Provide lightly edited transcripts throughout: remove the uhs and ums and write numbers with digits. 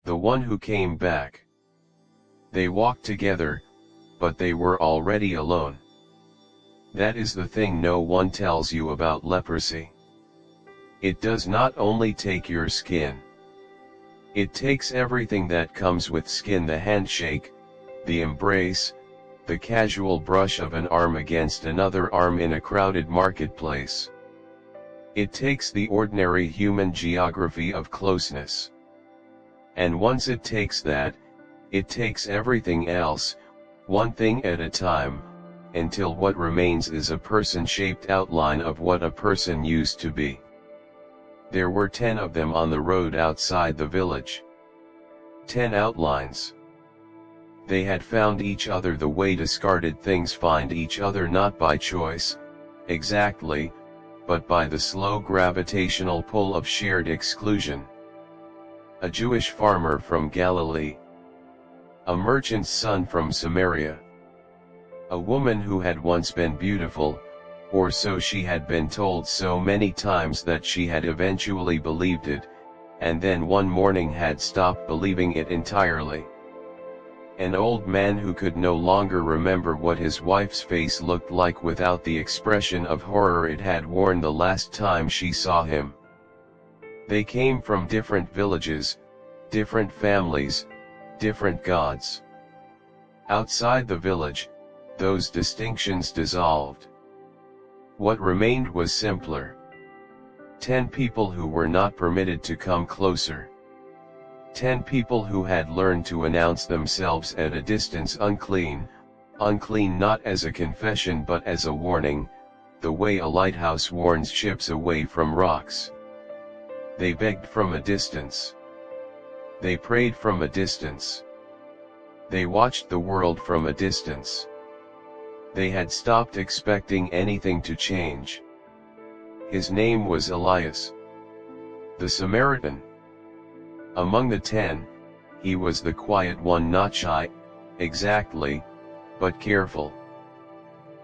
the one who came back. They walked together, but they were already alone. That is the thing no one tells you about leprosy. It does not only take your skin. It takes everything that comes with skin: the handshake, the embrace, the casual brush of an arm against another arm in a crowded marketplace. It takes the ordinary human geography of closeness. And once it takes that, it takes everything else, one thing at a time, until what remains is a person-shaped outline of what a person used to be. There were 10 of them on the road outside the village. 10 outlines. They had found each other the way discarded things find each other, not by choice, exactly, but by the slow gravitational pull of shared exclusion. A Jewish farmer from Galilee. A merchant's son from Samaria. A woman who had once been beautiful, or so she had been told so many times that she had eventually believed it, and then one morning had stopped believing it entirely. An old man who could no longer remember what his wife's face looked like without the expression of horror it had worn the last time she saw him. They came from different villages, different families, different gods. Outside the village, those distinctions dissolved. What remained was simpler. 10 people who were not permitted to come closer. 10 people who had learned to announce themselves at a distance: unclean, unclean, not as a confession but as a warning, the way a lighthouse warns ships away from rocks. They begged from a distance. They prayed from a distance. They watched the world from a distance. They had stopped expecting anything to change. His name was Elias, the Samaritan. Among the 10, he was the quiet one, not shy, exactly, but careful.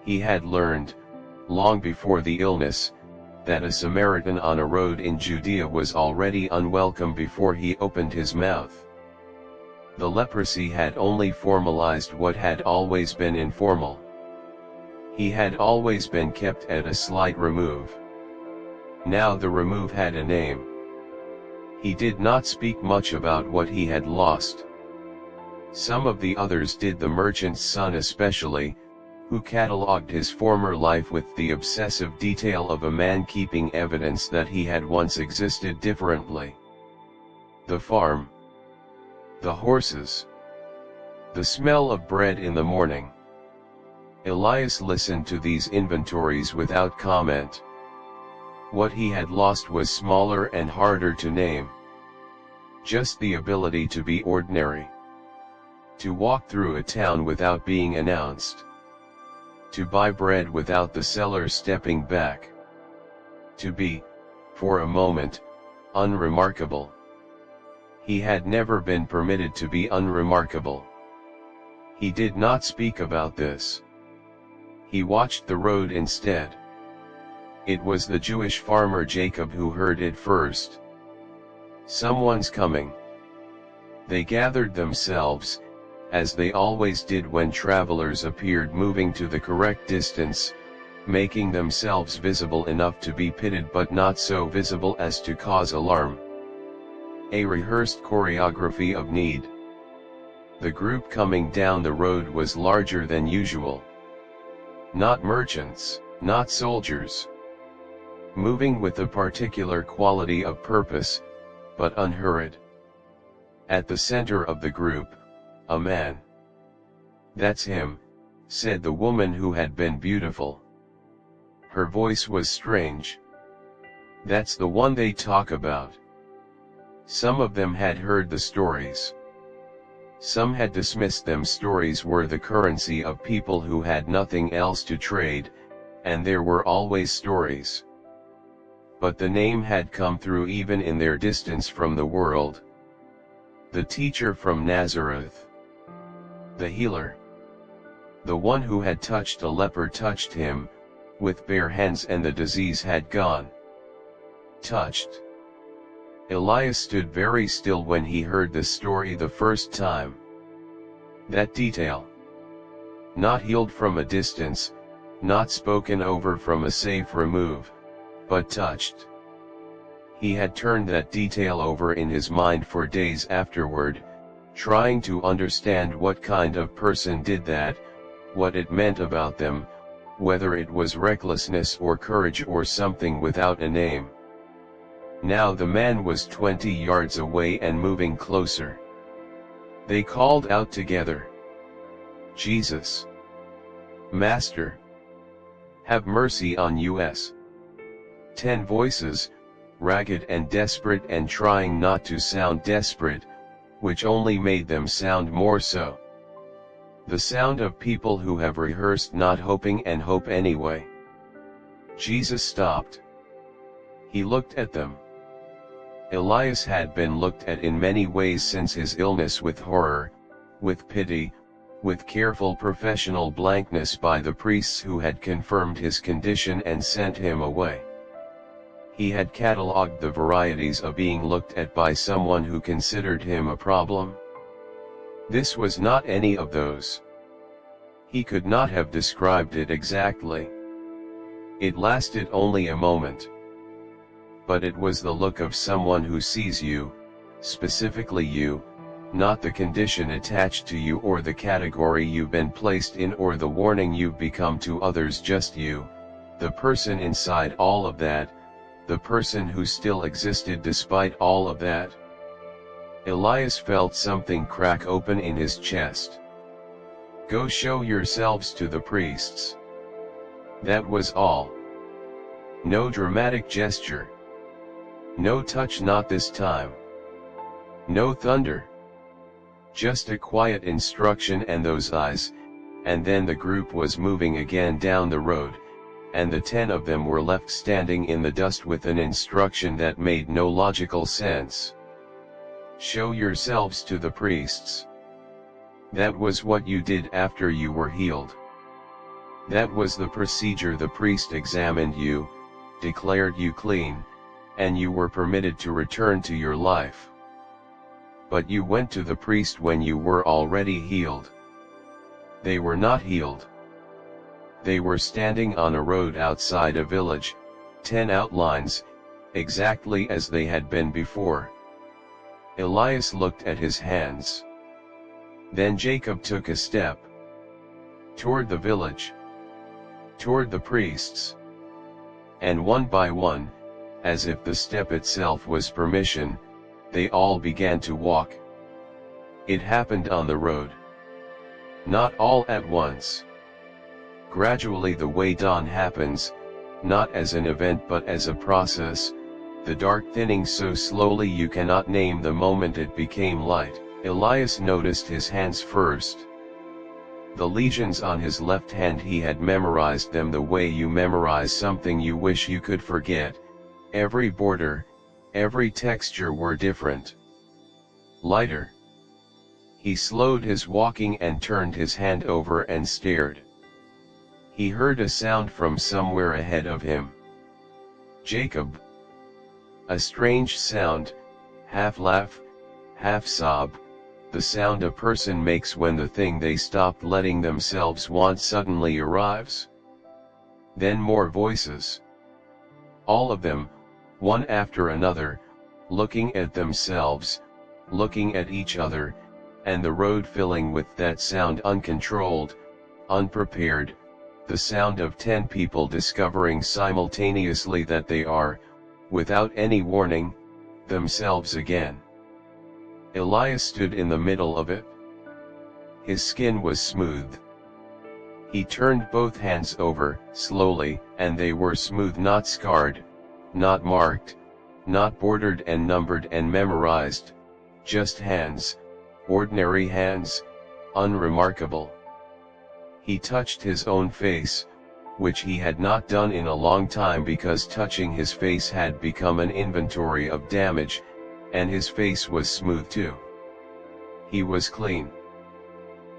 He had learned, long before the illness, that a Samaritan on a road in Judea was already unwelcome before he opened his mouth. The leprosy had only formalized what had always been informal. He had always been kept at a slight remove. Now the remove had a name. He did not speak much about what he had lost. Some of the others did, the merchant's son especially, who catalogued his former life with the obsessive detail of a man keeping evidence that he had once existed differently. The farm. The horses. The smell of bread in the morning. Elias listened to these inventories without comment. What he had lost was smaller and harder to name. Just the ability to be ordinary. To walk through a town without being announced. To buy bread without the seller stepping back. To be, for a moment, unremarkable. He had never been permitted to be unremarkable. He did not speak about this. He watched the road instead. It was the Jewish farmer Jacob who heard it first. Someone's coming. They gathered themselves, as they always did when travelers appeared, moving to the correct distance, making themselves visible enough to be pitied but not so visible as to cause alarm. A rehearsed choreography of need. The group coming down the road was larger than usual. Not merchants, not soldiers. Moving with a particular quality of purpose, but unhurried. At the center of the group, a man. "That's him," said the woman who had been beautiful. Her voice was strange. "That's the one they talk about." Some of them had heard the stories. Some had dismissed them. Stories were the currency of people who had nothing else to trade, and there were always stories. But the name had come through even in their distance from the world. The teacher from Nazareth. The healer. The one who had touched a leper touched him, with bare hands, and the disease had gone. Touched. Elias stood very still when he heard the story the first time. That detail. Not healed from a distance, not spoken over from a safe remove, but touched. He had turned that detail over in his mind for days afterward, trying to understand what kind of person did that, what it meant about them, whether it was recklessness or courage or something without a name. Now the man was 20 yards away and moving closer. They called out together, "Jesus! Master! Have mercy on us!" 10 voices, ragged and desperate and trying not to sound desperate, which only made them sound more so. The sound of people who have rehearsed not hoping and hope anyway. Jesus stopped. He looked at them. Elias had been looked at in many ways since his illness, with horror, with pity, with careful professional blankness by the priests who had confirmed his condition and sent him away. He had catalogued the varieties of being looked at by someone who considered him a problem. This was not any of those. He could not have described it exactly. It lasted only a moment. But it was the look of someone who sees you, specifically you, not the condition attached to you or the category you've been placed in or the warning you've become to others, just you, the person inside all of that, the person who still existed despite all of that. Elias felt something crack open in his chest. "Go show yourselves to the priests." That was all. No dramatic gesture. No touch, not this time. No thunder. Just a quiet instruction and those eyes, and then the group was moving again down the road, and the 10 of them were left standing in the dust with an instruction that made no logical sense. Show yourselves to the priests. That was what you did after you were healed. That was the procedure. The priest examined you, declared you clean, and you were permitted to return to your life. But you went to the priest when you were already healed. They were not healed. They were standing on a road outside a village, 10 outlines, exactly as they had been before. Elias looked at his hands. Then Jacob took a step toward the village, toward the priests. And one by one, as if the step itself was permission, they all began to walk. It happened on the road. Not all at once. Gradually, the way dawn happens, not as an event but as a process, the dark thinning so slowly you cannot name the moment it became light. Elias noticed his hands first. The lesions on his left hand, he had memorized them the way you memorize something you wish you could forget. Every border, every texture were different. Lighter. He slowed his walking and turned his hand over and stared. He heard a sound from somewhere ahead of him. Jacob. A strange sound, half laugh, half sob, the sound a person makes when the thing they stopped letting themselves want suddenly arrives. Then more voices. All of them, one after another, looking at themselves, looking at each other, and the road filling with that sound, uncontrolled, unprepared, the sound of 10 people discovering simultaneously that they are, without any warning, themselves again. Elias stood in the middle of it. His skin was smooth. He turned both hands over, slowly, and they were smooth, not scarred, not marked, not bordered and numbered and memorized, just hands, ordinary hands, unremarkable. He touched his own face, which he had not done in a long time because touching his face had become an inventory of damage, and his face was smooth too. He was clean.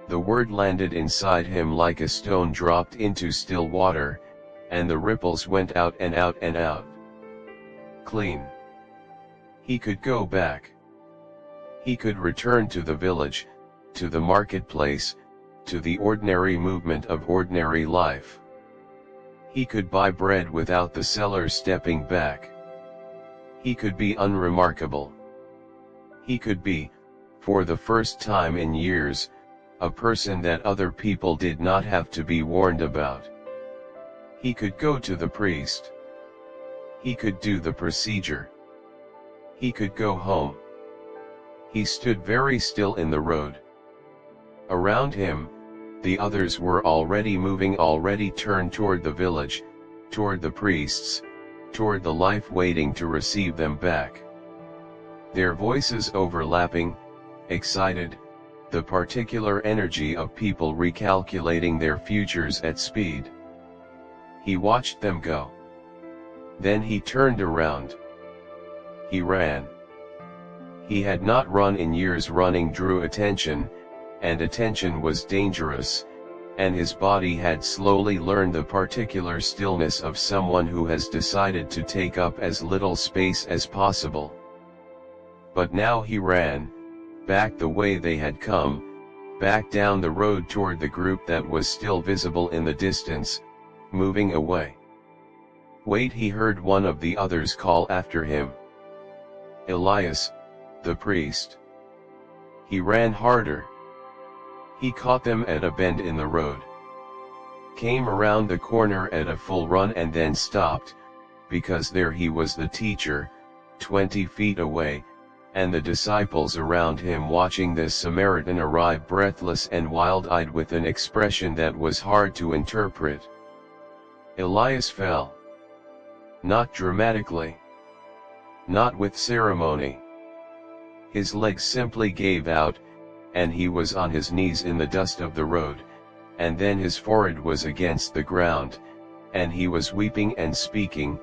The word landed inside him like a stone dropped into still water, and the ripples went out and out and out. Clean. He could go back. He could return to the village, to the marketplace, to the ordinary movement of ordinary life. He could buy bread without the seller stepping back. He could be unremarkable. He could be, for the first time in years, a person that other people did not have to be warned about. He could go to the priest. He could do the procedure. He could go home. He stood very still in the road. Around him, the others were already moving, already turned toward the village, toward the priests, toward the life waiting to receive them back. Their voices overlapping, excited, the particular energy of people recalculating their futures at speed. He watched them go. Then he turned around. He ran. He had not run in years. Running drew attention, and attention was dangerous, and his body had slowly learned the particular stillness of someone who has decided to take up as little space as possible. But now he ran, back the way they had come, back down the road toward the group that was still visible in the distance, moving away. "Wait," he heard one of the others call after him. "Elias, the priest." He ran harder. He caught them at a bend in the road. Came around the corner at a full run and then stopped, because there he was, the teacher, 20 feet away, and the disciples around him watching this Samaritan arrive, breathless and wild-eyed with an expression that was hard to interpret. Elias fell. Not dramatically. Not with ceremony. His legs simply gave out, and he was on his knees in the dust of the road, and then his forehead was against the ground, and he was weeping and speaking,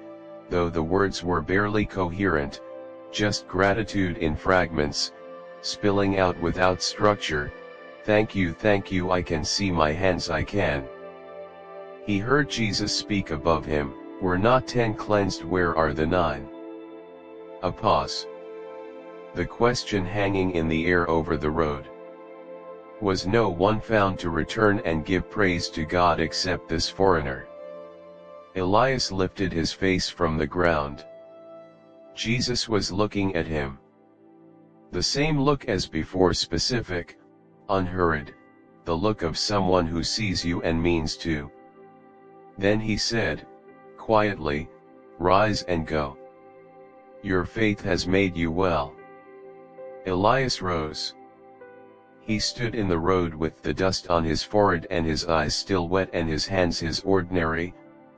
though the words were barely coherent, just gratitude in fragments, spilling out without structure. Thank you, I can see my hands, I can." He heard Jesus speak above him, "Were not 10 cleansed? Where are the 9? A pause. The question hanging in the air over the road. Was no one found to return and give praise to God except this foreigner? Elias lifted his face from the ground. Jesus was looking at him. The same look as before, specific, unhurried, the look of someone who sees you and means to. Then he said, quietly, "Rise and go. Your faith has made you well." Elias rose. He stood in the road with the dust on his forehead and his eyes still wet and his hands, his ordinary,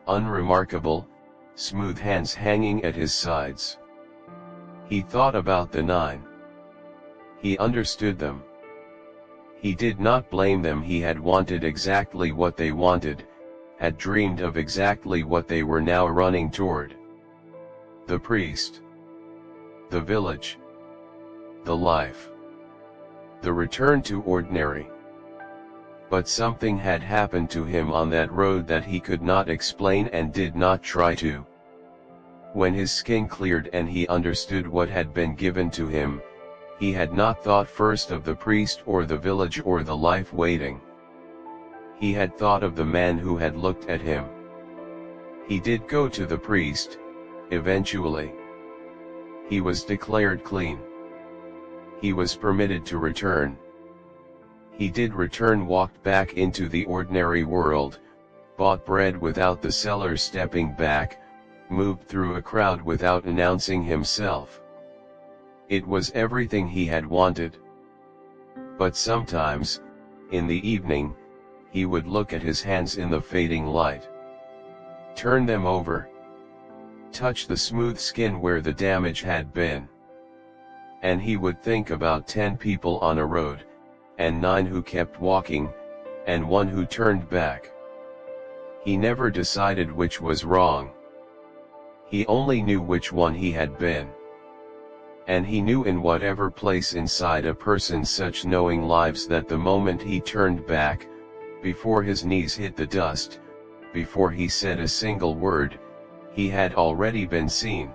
unremarkable, smooth hands, hanging at his sides. He thought about the 9. He understood them. He did not blame them. He had wanted exactly what they wanted, had dreamed of exactly what they were now running toward. The priest. The village. The life. The return to ordinary. But something had happened to him on that road that he could not explain and did not try to. When his skin cleared and he understood what had been given to him, he had not thought first of the priest or the village or the life waiting. He had thought of the man who had looked at him. He did go to the priest, eventually. He was declared clean. He was permitted to return. He did return, walked back into the ordinary world, bought bread without the seller stepping back, moved through a crowd without announcing himself. It was everything he had wanted. But sometimes, in the evening, he would look at his hands in the fading light. Turn them over. Touch the smooth skin where the damage had been. And he would think about 10 people on a road, and 9 who kept walking, and 1 who turned back. He never decided which was wrong. He only knew which one he had been. And he knew in whatever place inside a person such knowing lives that the moment he turned back, before his knees hit the dust, before he said a single word, he had already been seen.